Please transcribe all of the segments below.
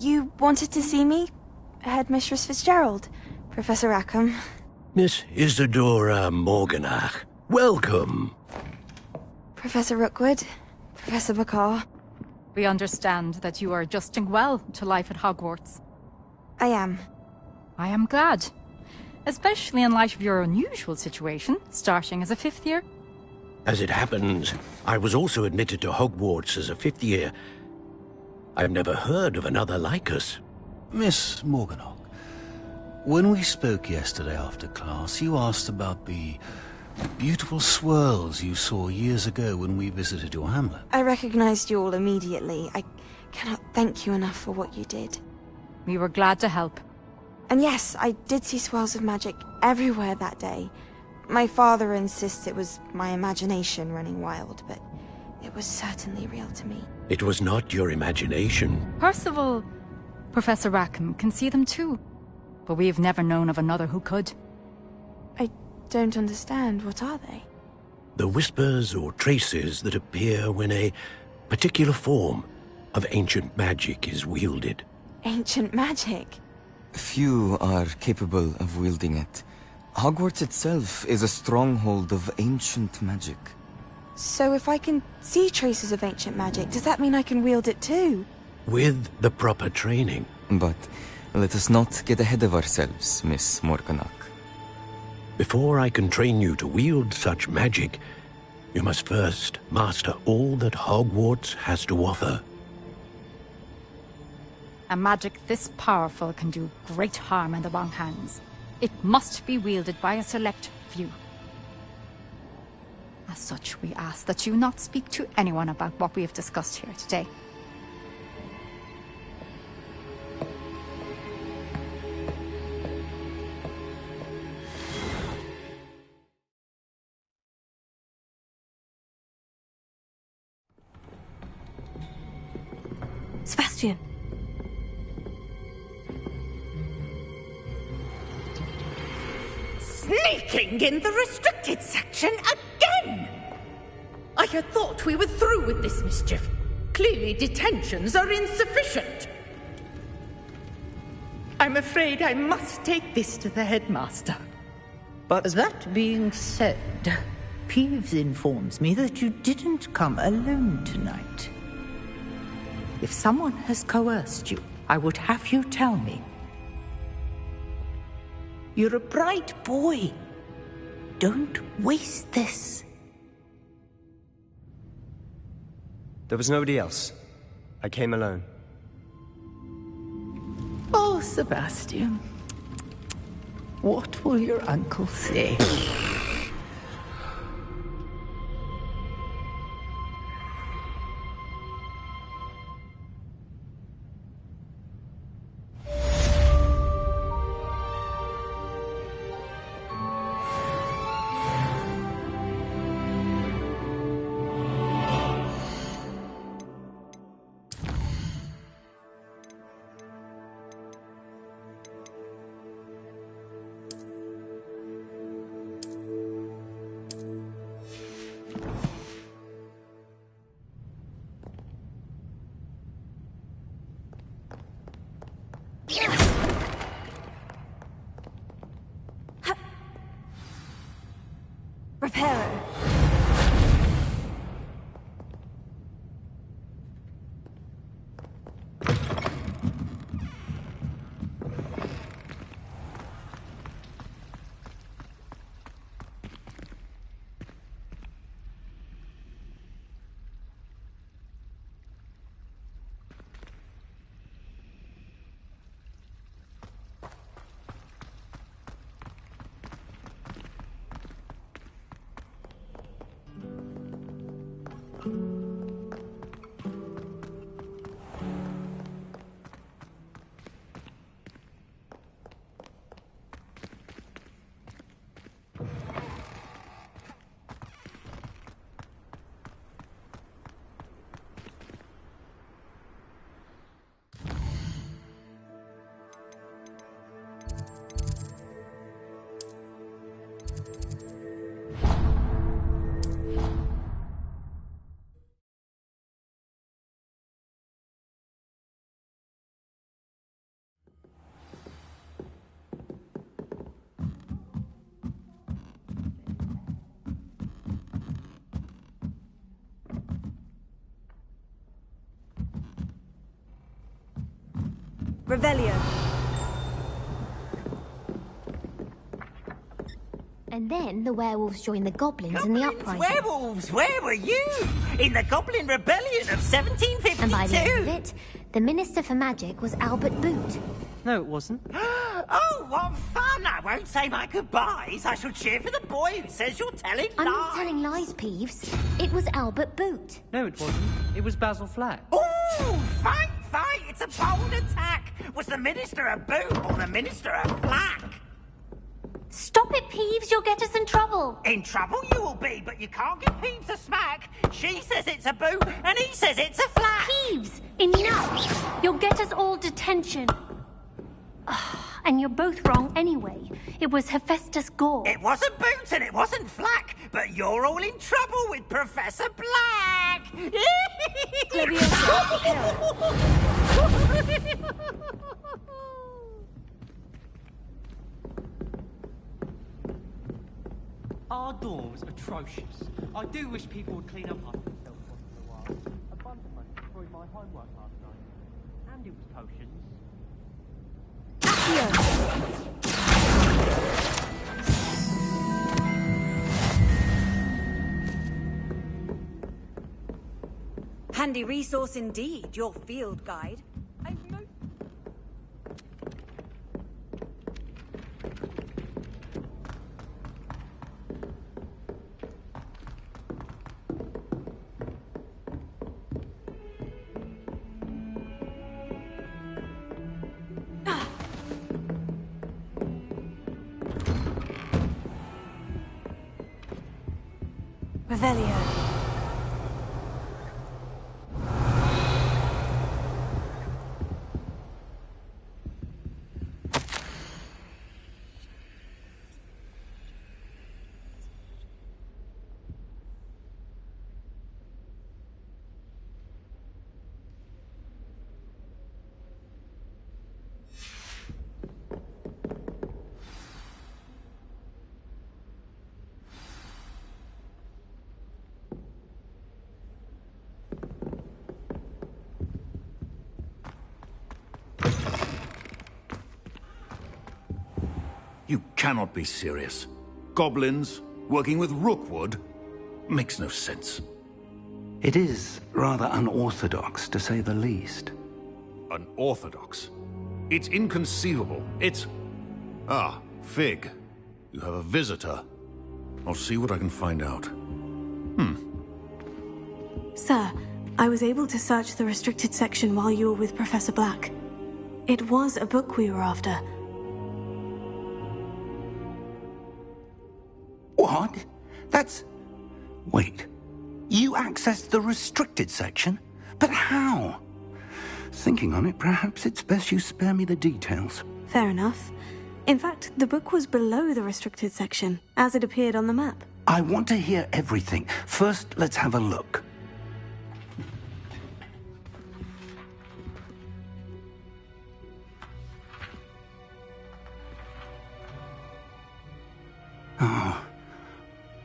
You wanted to see me? Headmistress Fitzgerald, Professor Rackham. Miss Isadora Morganach, welcome. Professor Rookwood, Professor Bakar. We understand that you are adjusting well to life at Hogwarts. I am. I am glad. Especially in light of your unusual situation, starting as a 5th year. As it happens, I was also admitted to Hogwarts as a 5th year. I've never heard of another like us. Miss Morganach, when we spoke yesterday after class, you asked about the beautiful swirls you saw years ago when we visited your hamlet. I recognized you all immediately. I cannot thank you enough for what you did. We were glad to help. And yes, I did see swirls of magic everywhere that day. My father insists it was my imagination running wild, but it was certainly real to me. It was not your imagination. Percival, Professor Rackham can see them too. But we have never known of another who could. I don't understand. What are they? The whispers or traces that appear when a particular form of ancient magic is wielded. Ancient magic? Few are capable of wielding it. Hogwarts itself is a stronghold of ancient magic. So if I can see traces of ancient magic, does that mean I can wield it too? With the proper training. But let us not get ahead of ourselves, Miss Morganach. Before I can train you to wield such magic, you must first master all that Hogwarts has to offer. A magic this powerful can do great harm in the wrong hands. It must be wielded by a select few. As such, we ask that you not speak to anyone about what we have discussed here today. Sebastian! Sneaking in the restricted section again! I had thought we were through with this mischief. Clearly detentions are insufficient. I'm afraid I must take this to the headmaster. But that being said, Peeves informs me that you didn't come alone tonight. If someone has coerced you, I would have you tell me. You're a bright boy. Don't waste this. There was nobody else. I came alone. Oh, Sebastian. What will your uncle say? Reparo. Revelio. And then the werewolves joined the goblins in the uprising. Werewolves, where were you? In the Goblin Rebellion of 1752. And by the end of it, the Minister for Magic was Albert Boot. No, it wasn't. Oh, what fun! I won't say my goodbyes. I shall cheer for the boy who says you're telling lies. I'm not telling lies, Peeves. It was Albert Boot. No, it wasn't. It was Basil Flack. Oh, fight! It's a bold attack. Was the Minister a Boot or the Minister a Flack? Stop it, Peeves. You'll get us in trouble. In trouble you will be, but you can't give Peeves a smack. She says it's a Boot, and he says it's a Flack. Peeves, enough. You'll get us all detention. And you're both wrong anyway. It was Hephaestus Gore. It wasn't Boot and it wasn't Flack, but you're all in trouble with Professor Black. Our door was atrocious. I do wish people would clean up after themselves once in a while. A bunch of us destroyed my homework last night. And it was potions. Handy resource indeed, your field guide. Revelio. You cannot be serious. Goblins working with Rookwood makes no sense. It is rather unorthodox, to say the least. Unorthodox? It's inconceivable. It's... Ah, Fig. You have a visitor. I'll see what I can find out. Sir, I was able to search the restricted section while you were with Professor Black. It was a book we were after. What? That's... Wait. You accessed the restricted section? But how? Thinking on it, perhaps it's best you spare me the details. Fair enough. In fact, the book was below the restricted section, as it appeared on the map. I want to hear everything. First, let's have a look.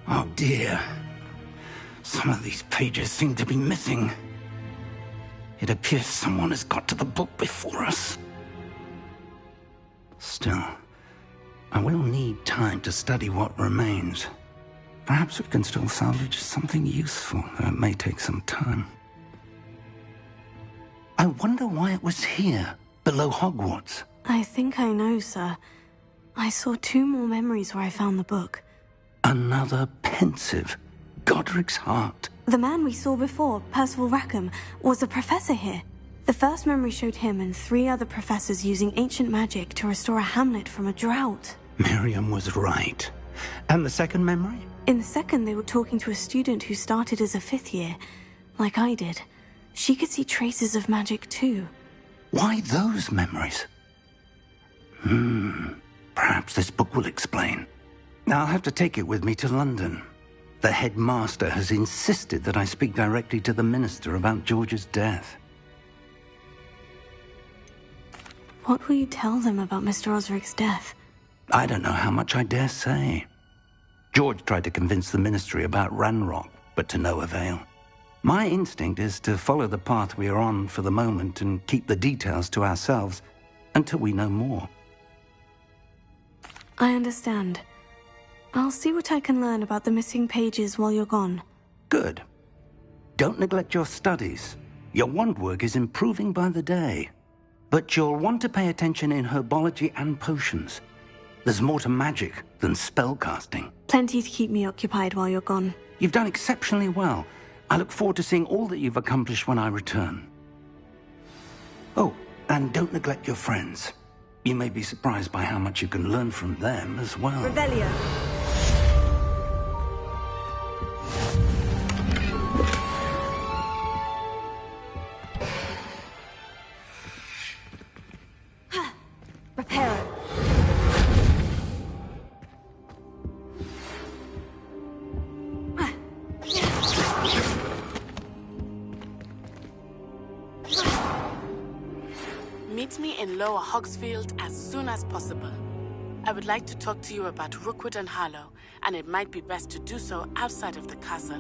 Oh dear. Some of these pages seem to be missing. It appears someone has got to the book before us. Still, I will need time to study what remains. Perhaps we can still salvage something useful, though it may take some time. I wonder why it was here, below Hogwarts. I think I know, sir. I saw 2 more memories where I found the book. Another pensive. Godric's heart. The man we saw before, Percival Rackham, was a professor here. The first memory showed him and 3 other professors using ancient magic to restore a hamlet from a drought. Miriam was right. And the second memory? In the second, they were talking to a student who started as a 5th year, like I did. She could see traces of magic too. Why those memories? Perhaps this book will explain. I'll have to take it with me to London. The headmaster has insisted that I speak directly to the minister about George's death. What will you tell them about Mr. Osric's death? I don't know how much I dare say. George tried to convince the ministry about Ranrock, but to no avail. My instinct is to follow the path we are on for the moment and keep the details to ourselves until we know more. I understand. I'll see what I can learn about the missing pages while you're gone. Good. Don't neglect your studies. Your wand work is improving by the day. But you'll want to pay attention in herbology and potions. There's more to magic than spellcasting. Plenty to keep me occupied while you're gone. You've done exceptionally well. I look forward to seeing all that you've accomplished when I return. Oh, and don't neglect your friends. You may be surprised by how much you can learn from them as well. Revelio. Reparo. Meet me in Lower Hogsfield as soon as possible. I would like to talk to you about Rookwood and Harlow, and it might be best to do so outside of the castle.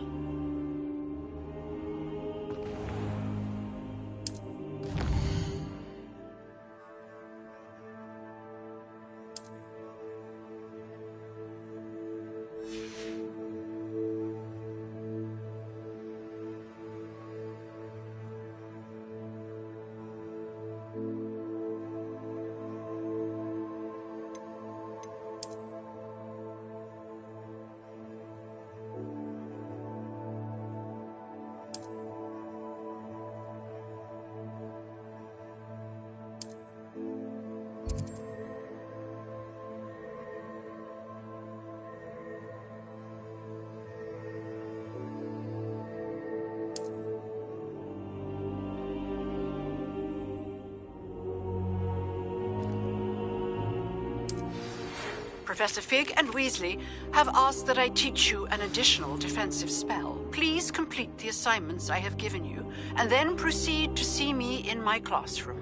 Professor Fig and Weasley have asked that I teach you an additional defensive spell. Please complete the assignments I have given you, and then proceed to see me in my classroom.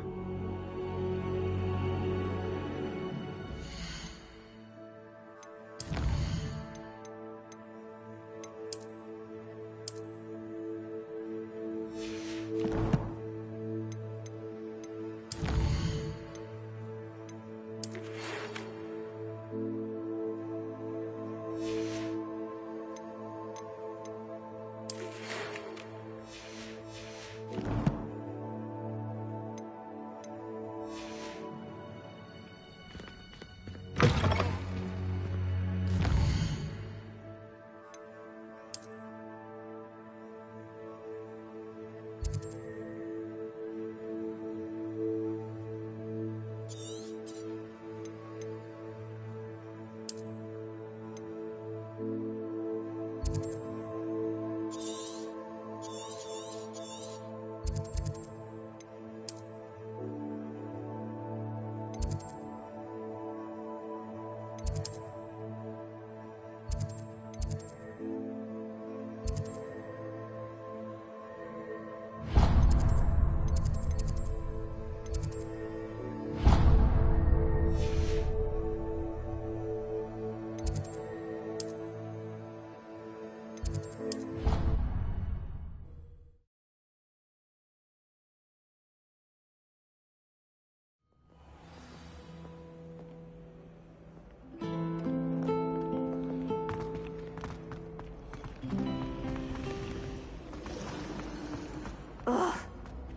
Ugh,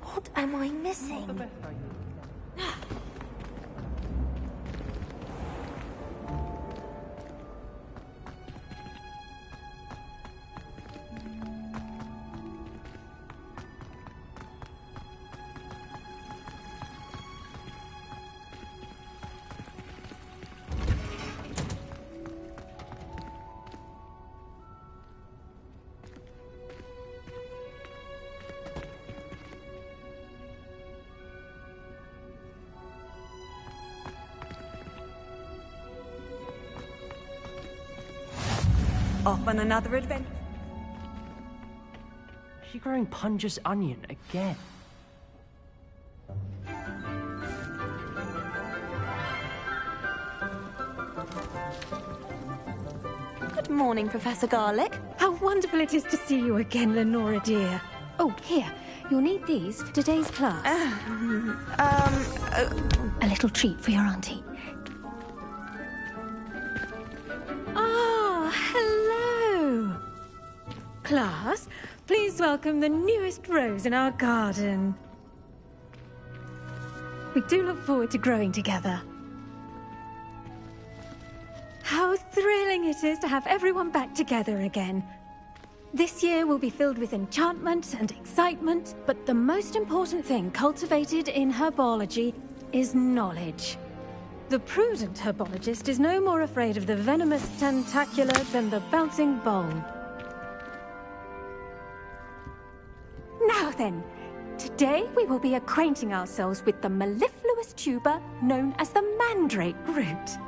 what am I missing? Off on another adventure. Is she growing Punja's onion again? Good morning, Professor Garlick. How wonderful it is to see you again, Lenora dear. Oh, here. You'll need these for today's class. A little treat for your auntie. Ah, hello! Class, please welcome the newest rose in our garden. We do look forward to growing together. How thrilling it is to have everyone back together again. This year will be filled with enchantment and excitement, but the most important thing cultivated in herbology is knowledge. The prudent herbologist is no more afraid of the venomous tentacula than the bouncing bulb. Now then, today we will be acquainting ourselves with the mellifluous tuber known as the mandrake root.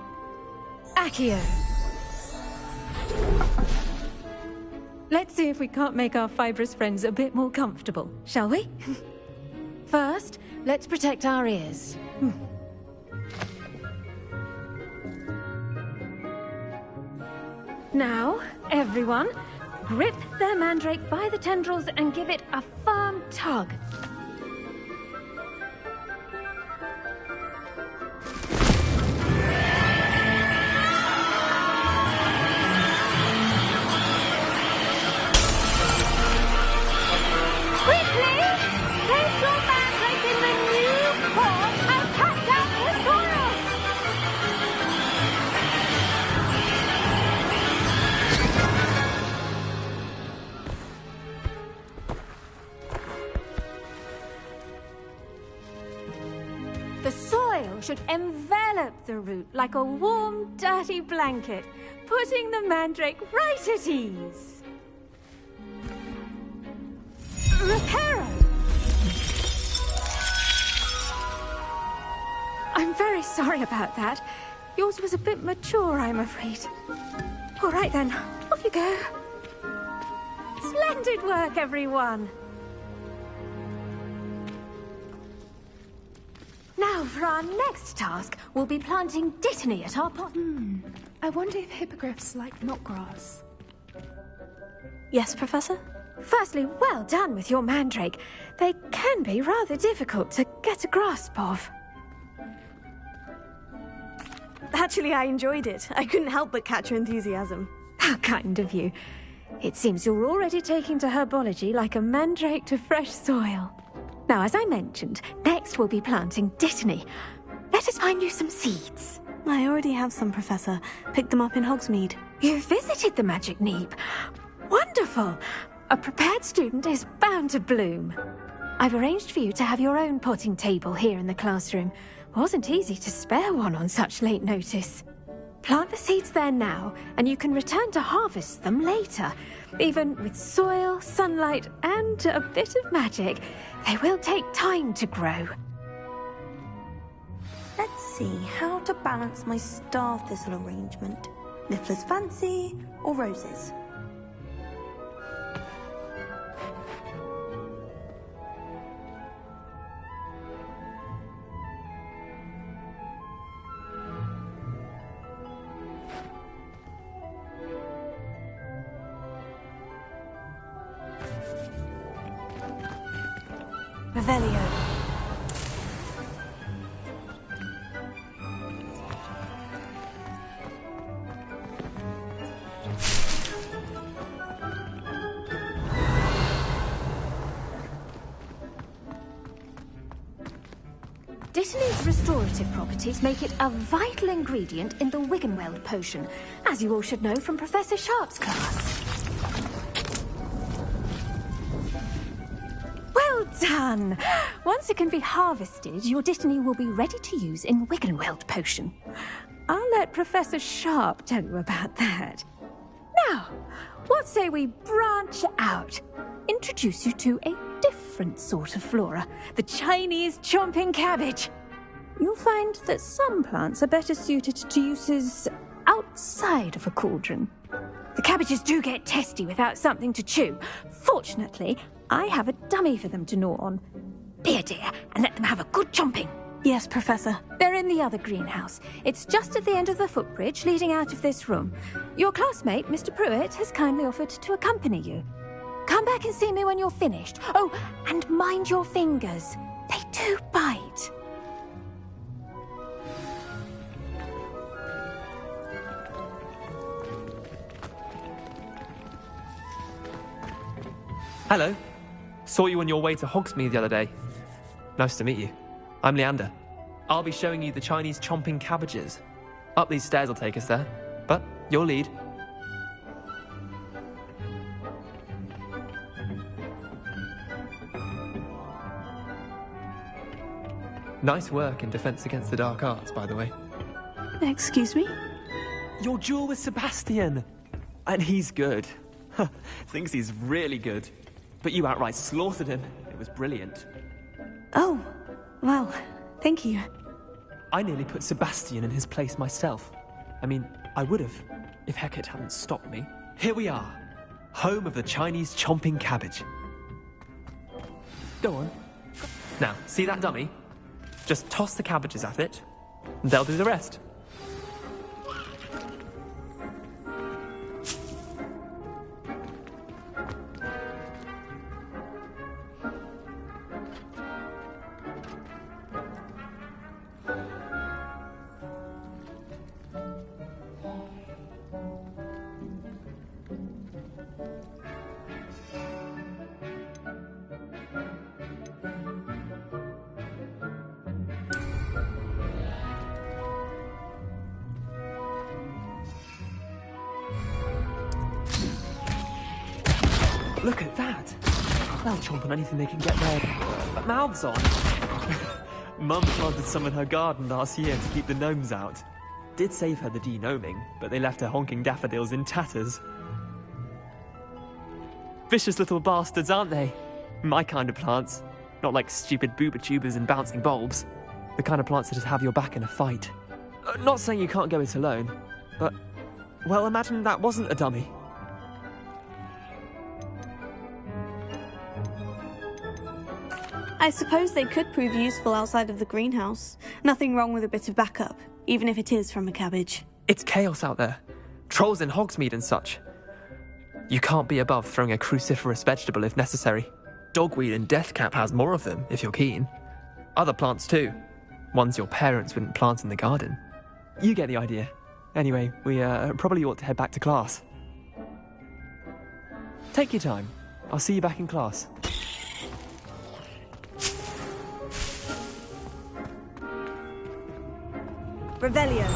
Accio. Let's see if we can't make our fibrous friends a bit more comfortable, shall we? First, let's protect our ears. Now, everyone, grip their mandrake by the tendrils and give it a firm tug. Should envelop the root like a warm, dirty blanket, putting the mandrake right at ease. Reparo! I'm very sorry about that. Yours was a bit mature, I'm afraid. All right then, off you go. Splendid work, everyone! Now, for our next task, we'll be planting dittany at our pot. I wonder if hippogriffs like knotgrass. Yes, Professor? Firstly, well done with your mandrake. They can be rather difficult to get a grasp of. Actually, I enjoyed it. I couldn't help but catch your enthusiasm. How kind of you. It seems you're already taking to herbology like a mandrake to fresh soil. Now, as I mentioned, next we'll be planting dittany. Let us find you some seeds. I already have some, Professor. Picked them up in Hogsmeade. You visited the Magic Neep. Wonderful! A prepared student is bound to bloom. I've arranged for you to have your own potting table here in the classroom. Wasn't easy to spare one on such late notice. Plant the seeds there now, and you can return to harvest them later. Even with soil, sunlight, and a bit of magic, they will take time to grow. Let's see how to balance my star thistle arrangement. Niffler's fancy or roses? Revelio. Dittany's restorative properties make it a vital ingredient in the Wiggenweld potion, as you all should know from Professor Sharp's class. Well done! Once it can be harvested, your dittany will be ready to use in Wiggenweld potion. I'll let Professor Sharp tell you about that. Now, what say we branch out? Introduce you to a different sort of flora, the Chinese chomping cabbage. You'll find that some plants are better suited to uses outside of a cauldron. The cabbages do get testy without something to chew. Fortunately, I have a dummy for them to gnaw on. Be a dear and let them have a good chomping. Yes, Professor. They're in the other greenhouse. It's just at the end of the footbridge leading out of this room. Your classmate, Mr. Pruitt, has kindly offered to accompany you. Come back and see me when you're finished. Oh, and mind your fingers. They do bite. Hello. Saw you on your way to Hogsmeade the other day. Nice to meet you. I'm Leander. I'll be showing you the Chinese chomping cabbages. Up these stairs will take us there, but you'll lead. Nice work in Defense Against the Dark Arts, by the way. Excuse me? Your duel with Sebastian! And he's good. Thinks he's really good. But you outright slaughtered him. It was brilliant. Oh, well, thank you. I nearly put Sebastian in his place myself. I mean, I would have, if Hecate hadn't stopped me. Here we are, home of the Chinese chomping cabbage. Go on. Now, see that dummy? Just toss the cabbages at it, and they'll do the rest. Look at that! They'll chomp on anything they can get their mouths on. Mum planted some in her garden last year to keep the gnomes out. Did save her the de-gnoming, but they left her honking daffodils in tatters. Vicious little bastards, aren't they? My kind of plants. Not like stupid booba tubers and bouncing bulbs. The kind of plants that just have your back in a fight. Not saying you can't go it alone, but... well, imagine that wasn't a dummy. I suppose they could prove useful outside of the greenhouse. Nothing wrong with a bit of backup, even if it is from a cabbage. It's chaos out there. Trolls in Hogsmeade and such. You can't be above throwing a cruciferous vegetable if necessary. Dogweed and deathcap has more of them, if you're keen. Other plants too. Ones your parents wouldn't plant in the garden. You get the idea. Anyway, we probably ought to head back to class. Take your time. I'll see you back in class. Revelio.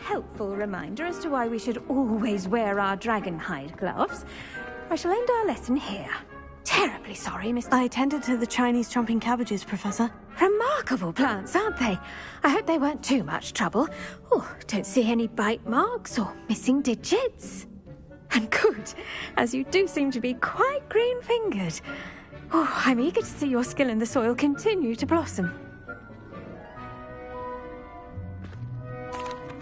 Helpful reminder as to why we should always wear our dragon hide gloves, I shall end our lesson here. Terribly sorry, Miss... I attended to the Chinese chomping cabbages, Professor. Remarkable plants, aren't they? I hope they weren't too much trouble. Oh, don't see any bite marks or missing digits. And good, as you do seem to be quite green-fingered. Oh, I'm eager to see your skill in the soil continue to blossom.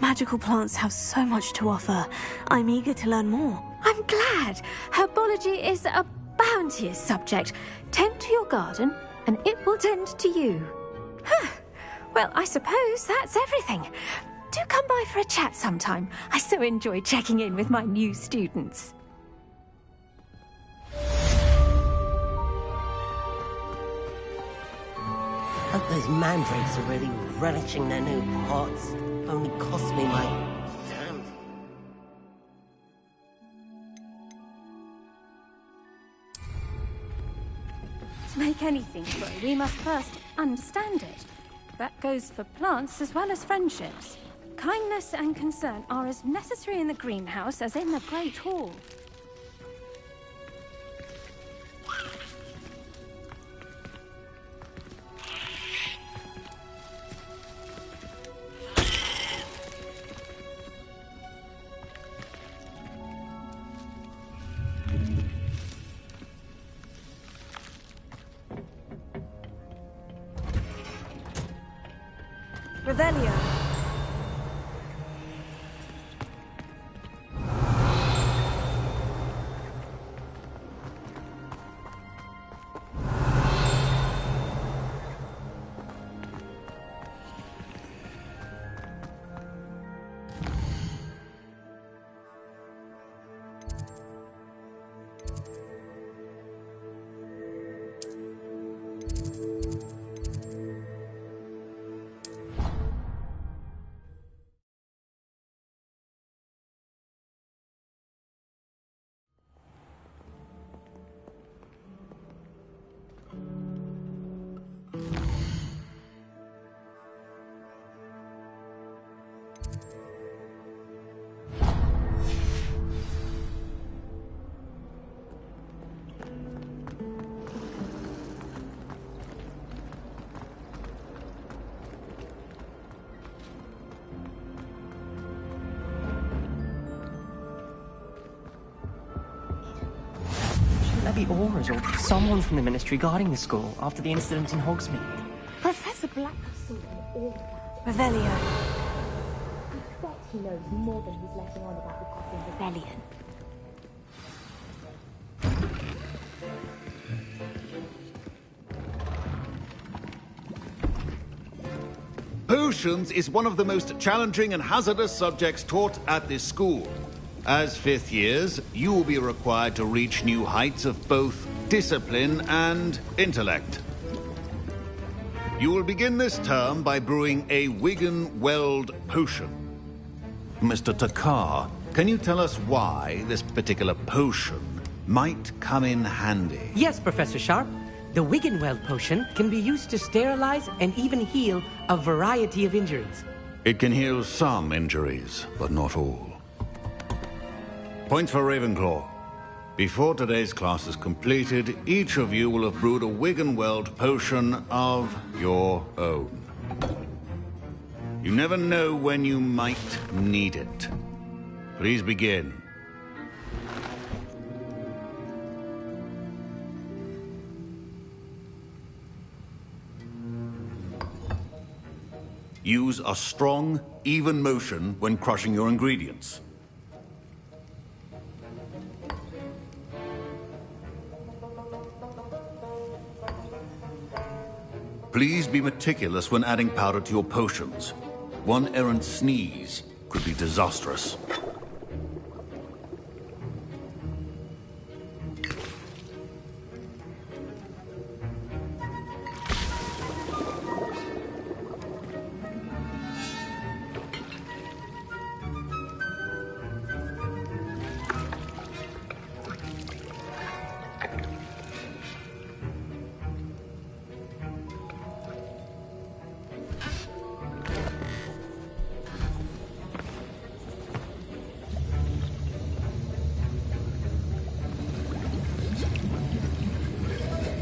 Magical plants have so much to offer. I'm eager to learn more. I'm glad. Herbology is a bounteous subject. Tend to your garden, and it will tend to you. Well, I suppose that's everything. Do come by for a chat sometime. I so enjoy checking in with my new students. Hope those mandrakes are really relishing their new pots. Only cost me my... damn... To make anything grow, we must first understand it. That goes for plants as well as friendships. Kindness and concern are as necessary in the greenhouse as in the Great Hall. Revelio. Be Aurors or someone from the Ministry guarding the school after the incident in Hogsmeade. Professor Black saw all of that. Revelio. I bet he knows more than he's letting on about the Goblin Rebellion. Potions is one of the most challenging and hazardous subjects taught at this school. As fifth years, you will be required to reach new heights of both discipline and intellect. You will begin this term by brewing a Wiggenweld potion. Mr. Takar, can you tell us why this particular potion might come in handy? Yes, Professor Sharp. The Wiggenweld potion can be used to sterilize and even heal a variety of injuries. It can heal some injuries, but not all. Points for Ravenclaw. Before today's class is completed, each of you will have brewed a Wiggenweld potion of your own. You never know when you might need it. Please begin. Use a strong, even motion when crushing your ingredients. Please be meticulous when adding powder to your potions. One errant sneeze could be disastrous.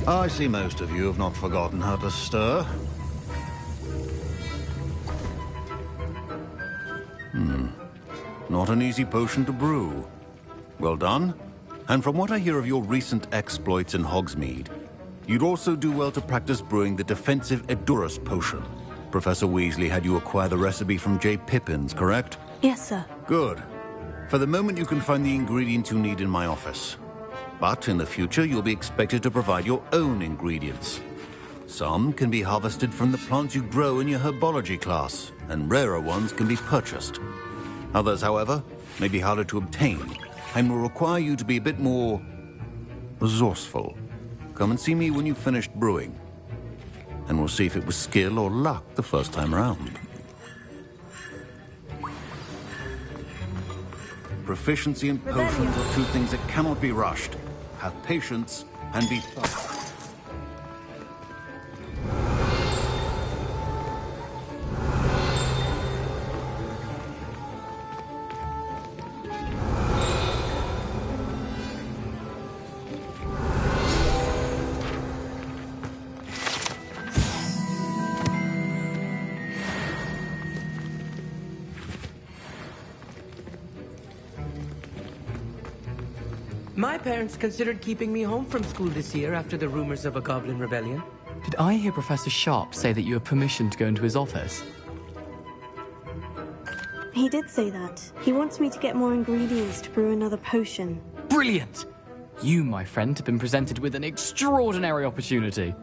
I see most of you have not forgotten how to stir. Not an easy potion to brew. Well done. And from what I hear of your recent exploits in Hogsmeade, you'd also do well to practice brewing the defensive Edurus potion. Professor Weasley had you acquire the recipe from J. Pippins, correct? Yes, sir. Good. For the moment, you can find the ingredients you need in my office. But in the future, you'll be expected to provide your own ingredients. Some can be harvested from the plants you grow in your herbology class, and rarer ones can be purchased. Others, however, may be harder to obtain, and will require you to be a bit more resourceful. Come and see me when you've finished brewing, and we'll see if it was skill or luck the first time around. Proficiency and potions are two things that cannot be rushed. Have patience and be thorough. My parents considered keeping me home from school this year after the rumors of a Goblin Rebellion. Did I hear Professor Sharp say that you have permission to go into his office? He did say that. He wants me to get more ingredients to brew another potion. Brilliant! You, my friend, have been presented with an extraordinary opportunity.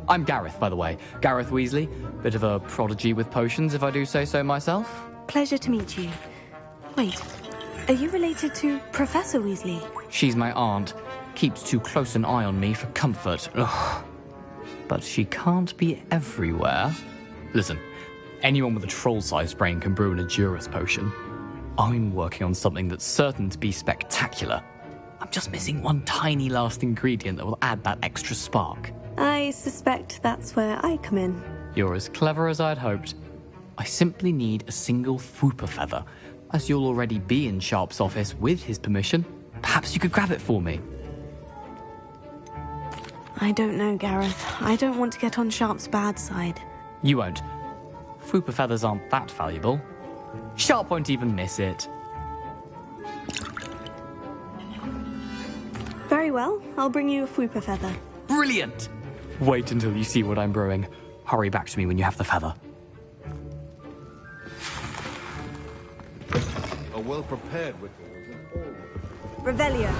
I'm Gareth, by the way. Gareth Weasley. Bit of a prodigy with potions, if I do say so myself. Pleasure to meet you. Wait, are you related to Professor Weasley? She's my aunt. Keeps too close an eye on me for comfort. Ugh. But she can't be everywhere. Listen, anyone with a troll-sized brain can brew an Edurus potion. I'm working on something that's certain to be spectacular. I'm just missing one tiny last ingredient that will add that extra spark. I suspect that's where I come in. You're as clever as I'd hoped. I simply need a single Fwooper feather. As you'll already be in Sharp's office with his permission, perhaps you could grab it for me. I don't know, Gareth. I don't want to get on Sharp's bad side. You won't. Fwooper feathers aren't that valuable. Sharp won't even miss it. Very well. I'll bring you a Fwooper feather. Brilliant! Wait until you see what I'm brewing. Hurry back to me when you have the feather. A well-prepared ritual is in all... Revelio.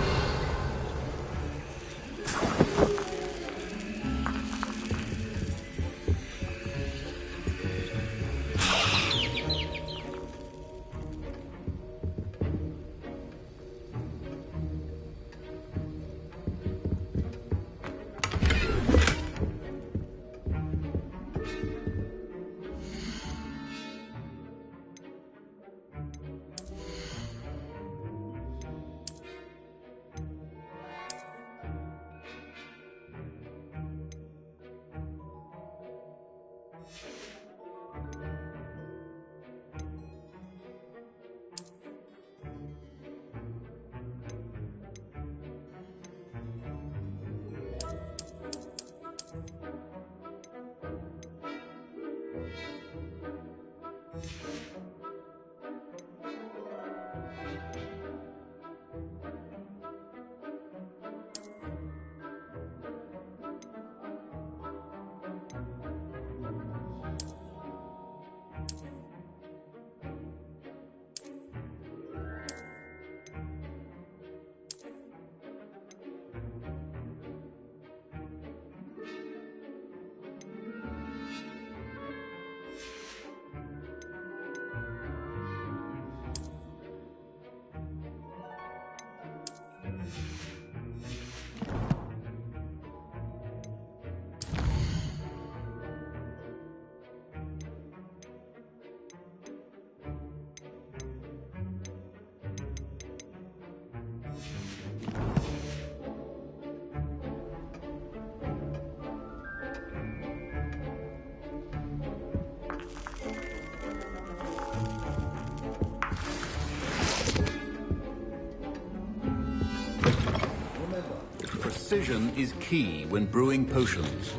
Precision is key when brewing potions.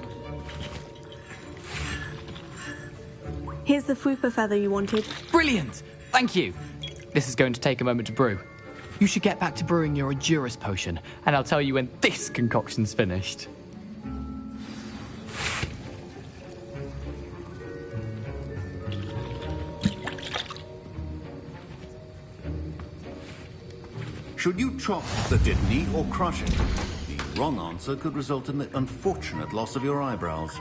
Here's the Fwooper feather you wanted. Brilliant! Thank you! This is going to take a moment to brew. You should get back to brewing your Edurus potion, and I'll tell you when this concoction's finished. Should you chop the Dittany or crush it? The wrong answer could result in the unfortunate loss of your eyebrows.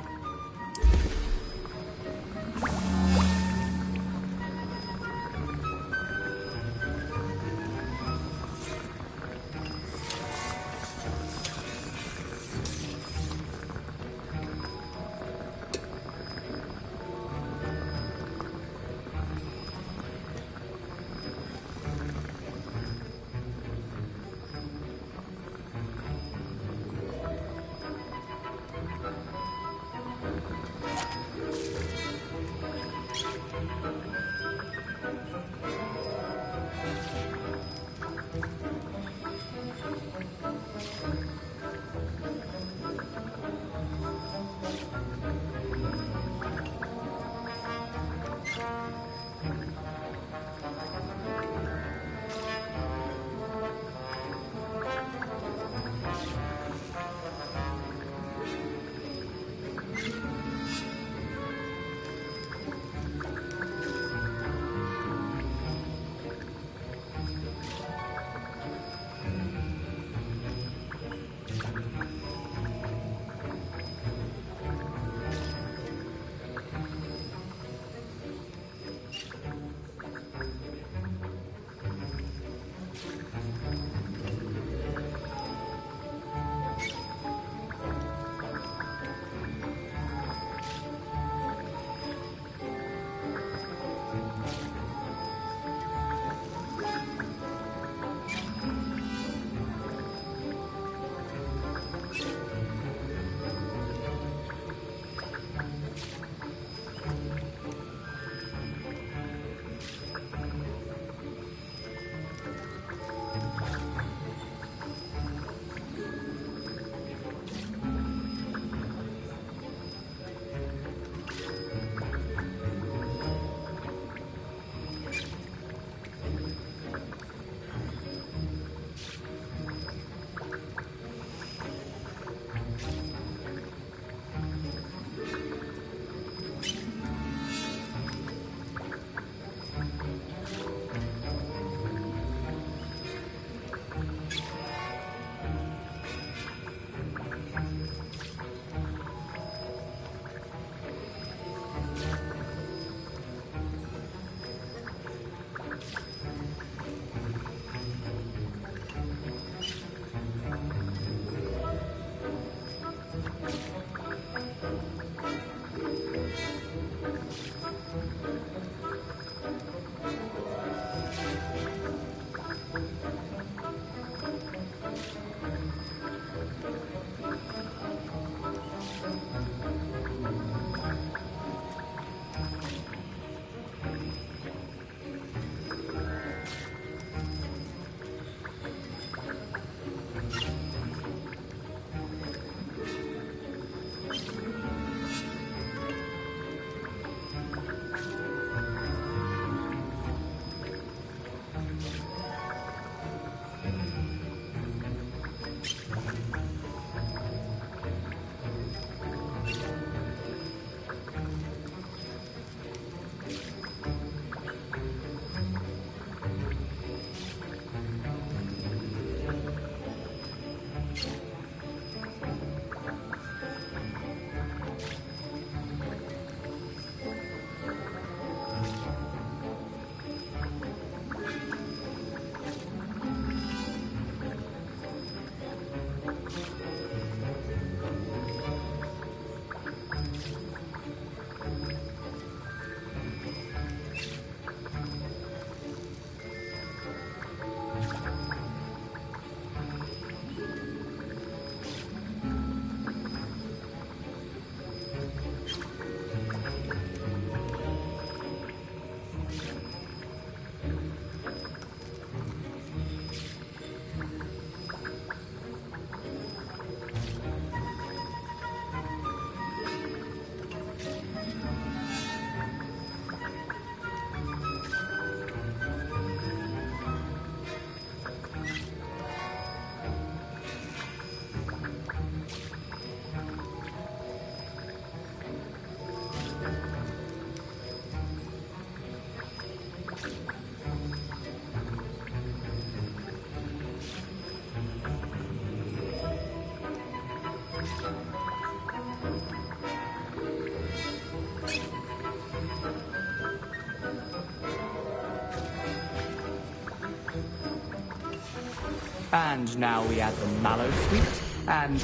And now we add the mallow sweet, and...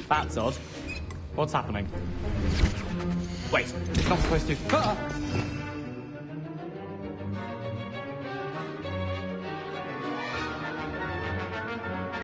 That's odd. What's happening? Wait, it's not supposed to... Ah!